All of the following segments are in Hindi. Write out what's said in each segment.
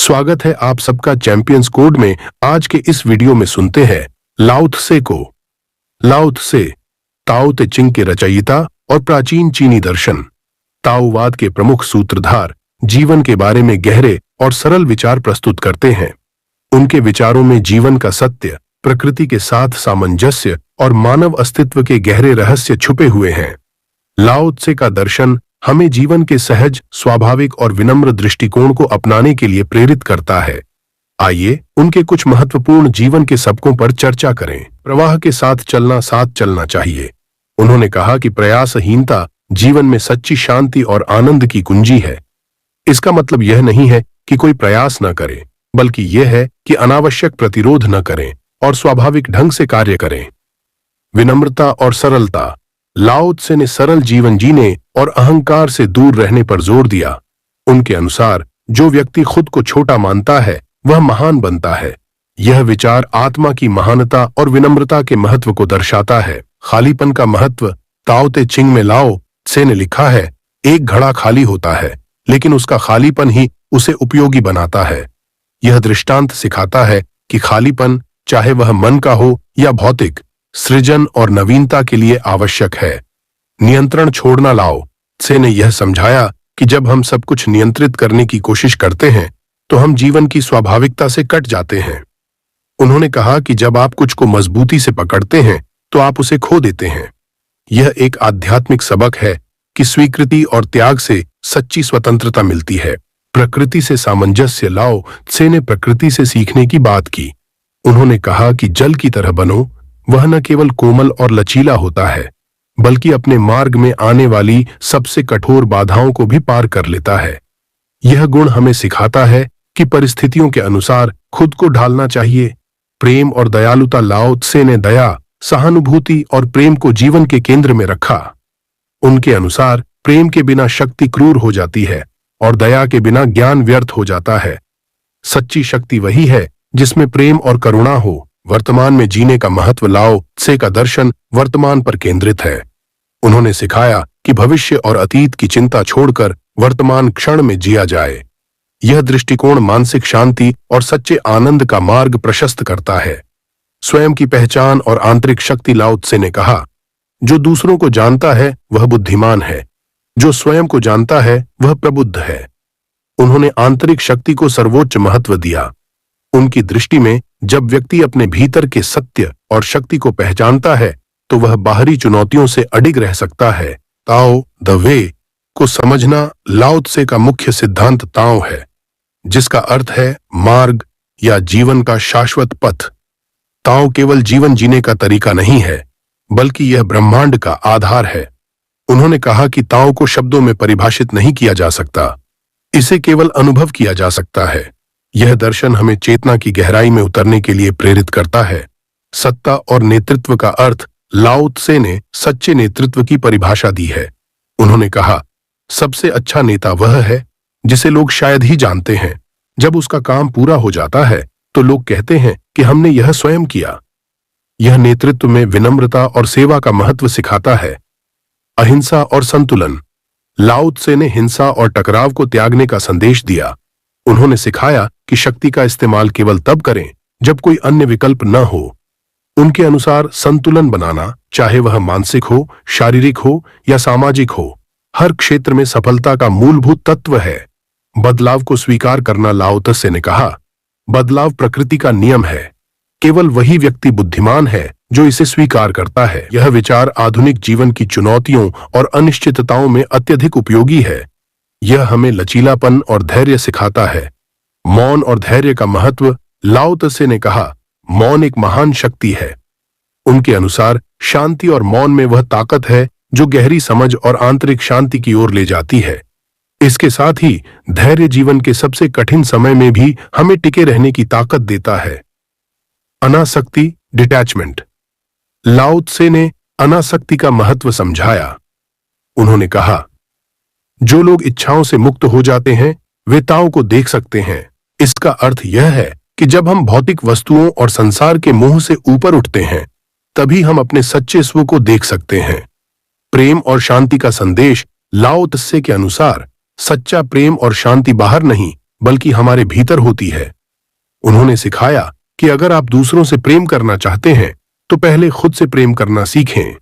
स्वागत है आप सबका चैंपियंस कोड में। आज के इस वीडियो में सुनते हैं लाओ त्से को। लाओ त्से ताओ ते चिंग के रचयिता और प्राचीन चीनी दर्शन ताओवाद के प्रमुख सूत्रधार जीवन के बारे में गहरे और सरल विचार प्रस्तुत करते हैं। उनके विचारों में जीवन का सत्य, प्रकृति के साथ सामंजस्य और मानव अस्तित्व के गहरे रहस्य छुपे हुए हैं। लाओ त्से का दर्शन हमें जीवन के सहज, स्वाभाविक और विनम्र दृष्टिकोण को अपनाने के लिए प्रेरित करता है। आइए उनके कुछ महत्वपूर्ण जीवन के सबकों पर चर्चा करें। प्रवाह के साथ चलना चाहिए। उन्होंने कहा कि प्रयासहीनता जीवन में सच्ची शांति और आनंद की कुंजी है। इसका मतलब यह नहीं है कि कोई प्रयास न करे, बल्कि यह है कि अनावश्यक प्रतिरोध न करें और स्वाभाविक ढंग से कार्य करें। विनम्रता और सरलता। लाओ त्से ने सरल जीवन जीने और अहंकार से दूर रहने पर जोर दिया। उनके अनुसार जो व्यक्ति खुद को छोटा मानता है वह महान बनता है। यह विचार आत्मा की महानता और विनम्रता के महत्व को दर्शाता है। खालीपन का महत्व। ताओ ते चिंग में लाओ त्से ने लिखा है, एक घड़ा खाली होता है लेकिन उसका खालीपन ही उसे उपयोगी बनाता है। यह दृष्टांत सिखाता है कि खालीपन, चाहे वह मन का हो या भौतिक, सृजन और नवीनता के लिए आवश्यक है। नियंत्रण छोड़ना। लाओ त्से ने यह समझाया कि जब हम सब कुछ नियंत्रित करने की कोशिश करते हैं तो हम जीवन की स्वाभाविकता से कट जाते हैं। उन्होंने कहा कि जब आप कुछ को मजबूती से पकड़ते हैं तो आप उसे खो देते हैं। यह एक आध्यात्मिक सबक है कि स्वीकृति और त्याग से सच्ची स्वतंत्रता मिलती है। प्रकृति से सामंजस्य। लाओ त्से ने प्रकृति से सीखने की बात की। उन्होंने कहा कि जल की तरह बनो। वह न केवल कोमल और लचीला होता है, बल्कि अपने मार्ग में आने वाली सबसे कठोर बाधाओं को भी पार कर लेता है। यह गुण हमें सिखाता है कि परिस्थितियों के अनुसार खुद को ढालना चाहिए। प्रेम और दयालुता। लाओ त्से ने दया, सहानुभूति और प्रेम को जीवन के केंद्र में रखा। उनके अनुसार प्रेम के बिना शक्ति क्रूर हो जाती है और दया के बिना ज्ञान व्यर्थ हो जाता है। सच्ची शक्ति वही है जिसमें प्रेम और करुणा हो। वर्तमान में जीने का महत्व। लाओ त्से का दर्शन वर्तमान पर केंद्रित है। उन्होंने सिखाया कि भविष्य और अतीत की चिंता छोड़कर वर्तमान क्षण में जिया जाए। यह दृष्टिकोण मानसिक शांति और सच्चे आनंद का मार्ग प्रशस्त करता है। स्वयं की पहचान और आंतरिक शक्ति। लाओ त्से ने कहा, जो दूसरों को जानता है वह बुद्धिमान है, जो स्वयं को जानता है वह प्रबुद्ध है। उन्होंने आंतरिक शक्ति को सर्वोच्च महत्व दिया। उनकी दृष्टि में जब व्यक्ति अपने भीतर के सत्य और शक्ति को पहचानता है तो वह बाहरी चुनौतियों से अडिग रह सकता है। ताओ द वे को समझना। लाओ त्से का मुख्य सिद्धांत ताओ है, जिसका अर्थ है मार्ग या जीवन का शाश्वत पथ। ताओ केवल जीवन जीने का तरीका नहीं है, बल्कि यह ब्रह्मांड का आधार है। उन्होंने कहा कि ताओ को शब्दों में परिभाषित नहीं किया जा सकता, इसे केवल अनुभव किया जा सकता है। यह दर्शन हमें चेतना की गहराई में उतरने के लिए प्रेरित करता है। सत्ता और नेतृत्व का अर्थ। लाओ त्से ने सच्चे नेतृत्व की परिभाषा दी है। उन्होंने कहा, सबसे अच्छा नेता वह है जिसे लोग शायद ही जानते हैं। जब उसका काम पूरा हो जाता है तो लोग कहते हैं कि हमने यह स्वयं किया। यह नेतृत्व में विनम्रता और सेवा का महत्व सिखाता है। अहिंसा और संतुलन। लाओ त्से ने हिंसा और टकराव को त्यागने का संदेश दिया। उन्होंने सिखाया कि शक्ति का इस्तेमाल केवल तब करें जब कोई अन्य विकल्प न हो। उनके अनुसार संतुलन बनाना, चाहे वह मानसिक हो, शारीरिक हो या सामाजिक हो, हर क्षेत्र में सफलता का मूलभूत तत्व है। बदलाव को स्वीकार करना। लाओ त्से ने कहा, बदलाव प्रकृति का नियम है। केवल वही व्यक्ति बुद्धिमान है जो इसे स्वीकार करता है। यह विचार आधुनिक जीवन की चुनौतियों और अनिश्चितताओं में अत्यधिक उपयोगी है। यह हमें लचीलापन और धैर्य सिखाता है। मौन और धैर्य का महत्व। लाओ त्से ने कहा, मौन एक महान शक्ति है। उनके अनुसार शांति और मौन में वह ताकत है जो गहरी समझ और आंतरिक शांति की ओर ले जाती है। इसके साथ ही धैर्य जीवन के सबसे कठिन समय में भी हमें टिके रहने की ताकत देता है। अनासक्ति, डिटैचमेंट। लाओ त्से ने अनासक्ति का महत्व समझाया। उन्होंने कहा, जो लोग इच्छाओं से मुक्त हो जाते हैं वे ताओ को देख सकते हैं। इसका अर्थ यह है कि जब हम भौतिक वस्तुओं और संसार के मोह से ऊपर उठते हैं तभी हम अपने सच्चे स्व को देख सकते हैं। प्रेम और शांति का संदेश। लाओ त्से के अनुसार सच्चा प्रेम और शांति बाहर नहीं बल्कि हमारे भीतर होती है। उन्होंने सिखाया कि अगर आप दूसरों से प्रेम करना चाहते हैं तो पहले खुद से प्रेम करना सीखें।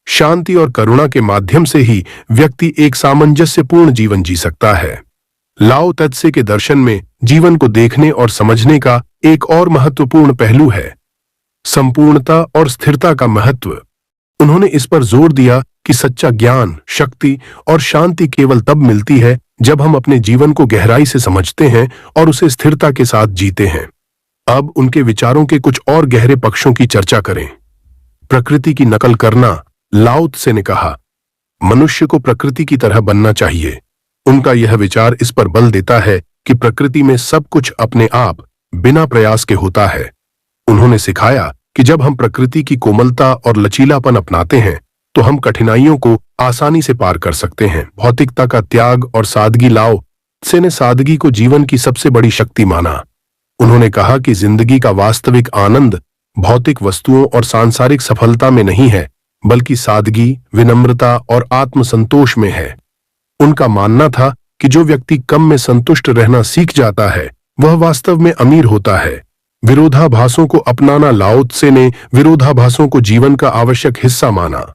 शांति और करुणा के माध्यम से ही व्यक्ति एक सामंजस्यपूर्ण जीवन जी सकता है। लाओ त्से के दर्शन में जीवन को देखने और समझने का एक और महत्वपूर्ण पहलू है, संपूर्णता और स्थिरता का महत्व। उन्होंने इस पर जोर दिया कि सच्चा ज्ञान, शक्ति और शांति केवल तब मिलती है जब हम अपने जीवन को गहराई से समझते हैं और उसे स्थिरता के साथ जीते हैं। अब उनके विचारों के कुछ और गहरे पक्षों की चर्चा करें। प्रकृति की नकल करना। लाओ त्से ने कहा, मनुष्य को प्रकृति की तरह बनना चाहिए। उनका यह विचार इस पर बल देता है कि प्रकृति में सब कुछ अपने आप बिना प्रयास के होता है। उन्होंने सिखाया कि जब हम प्रकृति की कोमलता और लचीलापन अपनाते हैं तो हम कठिनाइयों को आसानी से पार कर सकते हैं। भौतिकता का त्याग और सादगी। लाओ त्से ने सादगी को जीवन की सबसे बड़ी शक्ति माना। उन्होंने कहा कि जिंदगी का वास्तविक आनंद भौतिक वस्तुओं और सांसारिक सफलता में नहीं है, बल्कि सादगी, विनम्रता और आत्मसंतोष में है। उनका मानना था कि जो व्यक्ति कम में संतुष्ट रहना सीख जाता है वह वास्तव में अमीर होता है। विरोधाभासों को अपनाना। लाओ त्से ने विरोधाभासों को जीवन का आवश्यक हिस्सा माना।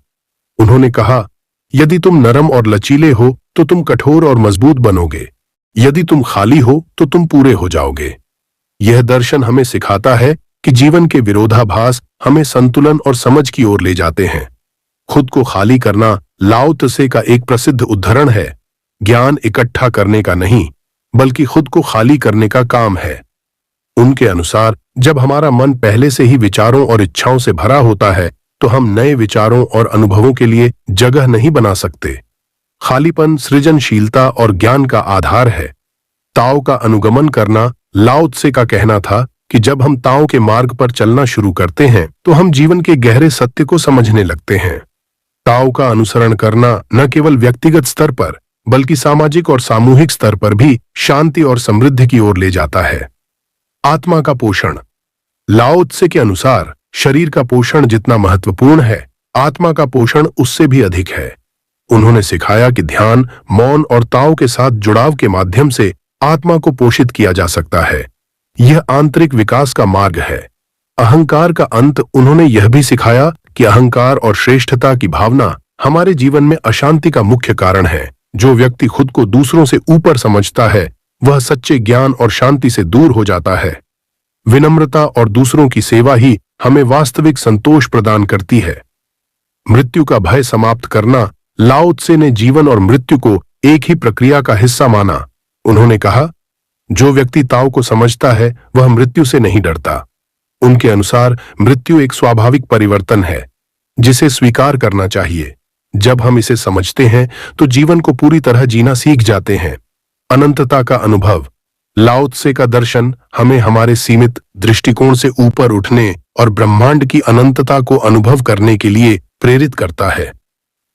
उन्होंने कहा, यदि तुम नरम और लचीले हो तो तुम कठोर और मजबूत बनोगे। यदि तुम खाली हो तो तुम पूरे हो जाओगे। यह दर्शन हमें सिखाता है कि जीवन के विरोधाभास हमें संतुलन और समझ की ओर ले जाते हैं। खुद को खाली करना लाओ त्से का एक प्रसिद्ध उद्धरण है। ज्ञान इकट्ठा करने का नहीं, बल्कि खुद को खाली करने का काम है। उनके अनुसार जब हमारा मन पहले से ही विचारों और इच्छाओं से भरा होता है तो हम नए विचारों और अनुभवों के लिए जगह नहीं बना सकते। खालीपन सृजनशीलता और ज्ञान का आधार है। ताओ का अनुगमन करना। लाओ त्से का कहना था कि जब हम ताओ के मार्ग पर चलना शुरू करते हैं तो हम जीवन के गहरे सत्य को समझने लगते हैं। ताओ का अनुसरण करना न केवल व्यक्तिगत स्तर पर बल्कि सामाजिक और सामूहिक स्तर पर भी शांति और समृद्धि की ओर ले जाता है। आत्मा का पोषण। लाओ त्से के अनुसार शरीर का पोषण जितना महत्वपूर्ण है, आत्मा का पोषण उससे भी अधिक है। उन्होंने सिखाया कि ध्यान, मौन और ताओ के साथ जुड़ाव के माध्यम से आत्मा को पोषित किया जा सकता है। यह आंतरिक विकास का मार्ग है। अहंकार का अंत। उन्होंने यह भी सिखाया कि अहंकार और श्रेष्ठता की भावना हमारे जीवन में अशांति का मुख्य कारण है। जो व्यक्ति खुद को दूसरों से ऊपर समझता है वह सच्चे ज्ञान और शांति से दूर हो जाता है। विनम्रता और दूसरों की सेवा ही हमें वास्तविक संतोष प्रदान करती है। मृत्यु का भय समाप्त करना। लाओ त्से ने जीवन और मृत्यु को एक ही प्रक्रिया का हिस्सा माना। उन्होंने कहा, जो व्यक्ति ताओ को समझता है वह मृत्यु से नहीं डरता। उनके अनुसार मृत्यु एक स्वाभाविक परिवर्तन है जिसे स्वीकार करना चाहिए। जब हम इसे समझते हैं तो जीवन को पूरी तरह जीना सीख जाते हैं। अनंतता का अनुभव। लाओ त्से का दर्शन हमें हमारे सीमित दृष्टिकोण से ऊपर उठने और ब्रह्मांड की अनंतता को अनुभव करने के लिए प्रेरित करता है।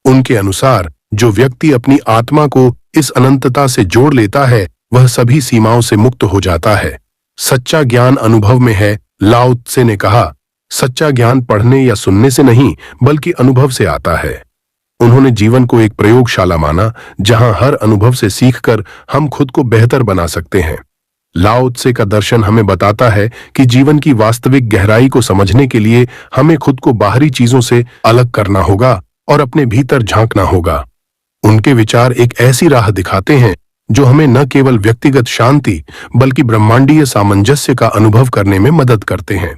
उनके अनुसार जो व्यक्ति अपनी आत्मा को इस अनंतता से जोड़ लेता है वह सभी सीमाओं से मुक्त हो जाता है। सच्चा ज्ञान अनुभव में है। लाओ त्से ने कहा, सच्चा ज्ञान पढ़ने या सुनने से नहीं बल्कि अनुभव से आता है। उन्होंने जीवन को एक प्रयोगशाला माना जहां हर अनुभव से सीखकर हम खुद को बेहतर बना सकते हैं। लाओ त्से का दर्शन हमें बताता है कि जीवन की वास्तविक गहराई को समझने के लिए हमें खुद को बाहरी चीजों से अलग करना होगा और अपने भीतर झांकना होगा। उनके विचार एक ऐसी राह दिखाते हैं जो हमें न केवल व्यक्तिगत शांति बल्कि ब्रह्मांडीय सामंजस्य का अनुभव करने में मदद करते हैं।